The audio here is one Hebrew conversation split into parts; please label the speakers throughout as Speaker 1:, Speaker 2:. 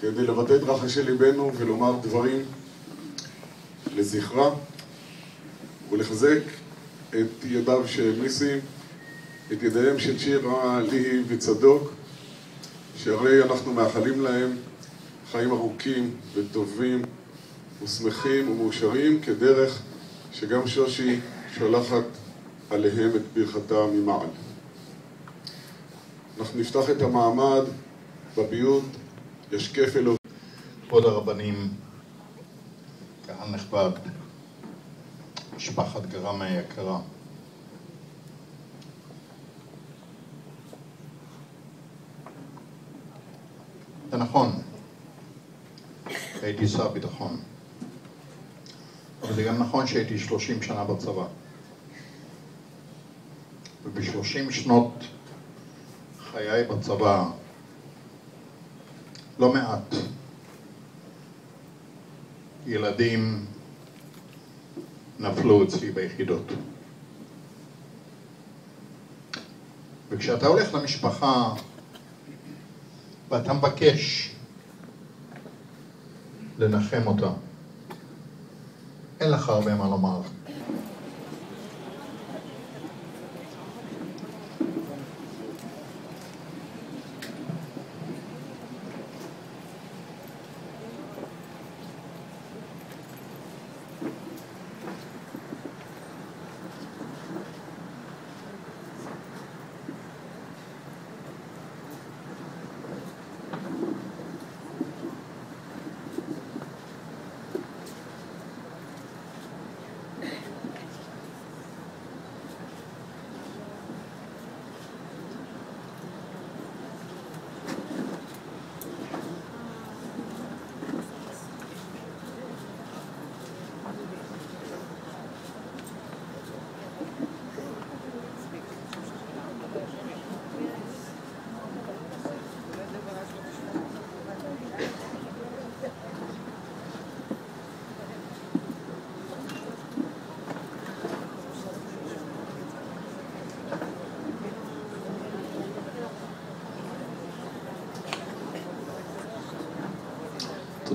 Speaker 1: כדי לבטא את רחשי ליבנו ולומר דברים לזכרה ולחזק את ידיו של ניסים, את ידיהם של שירה, לי וצדוק, שהרי אנחנו מאחלים להם חיים ארוכים וטובים ושמחים ומאושרים, כדרך שגם שושי שולחת עליהם את ברכתה ממעל. אנחנו נפתח את המעמד בביוט ישקף אלוהים.
Speaker 2: כבוד הרבנים, קהל נכבד, משפחת גרם היקרה, זה נכון, הייתי שר ביטחון, אבל זה גם נכון שהייתי 30 שנה בצבא, וב-30 שנות חיי בצבא לא מעט ילדים נפלו אצלי ביחידות. וכשאתה הולך למשפחה ואתה מבקש לנחם אותה, אין לך הרבה מה לומר.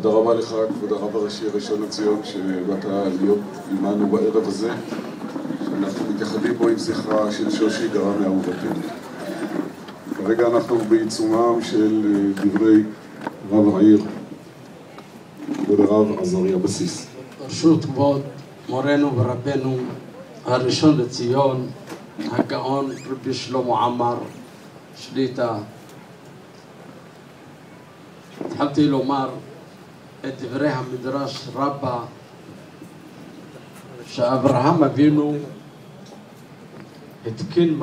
Speaker 1: תודה רבה לך, כבוד הרב הראשי ראשון לציון, שבאת להיות עמנו בערב הזה, שאנחנו מתייחדים בו עם זכרה של שושי גרם אהובתנו. כרגע אנחנו בעיצומם של דברי רב העיר, כבוד הרב עזריה בסיס.
Speaker 3: ברשות כבוד מורנו ורבנו הראשון לציון, הגאון רבי שלמה עמאר שליט"א, התחלתי לומר את דברי המדרש רבה שאברהם אבינו התקין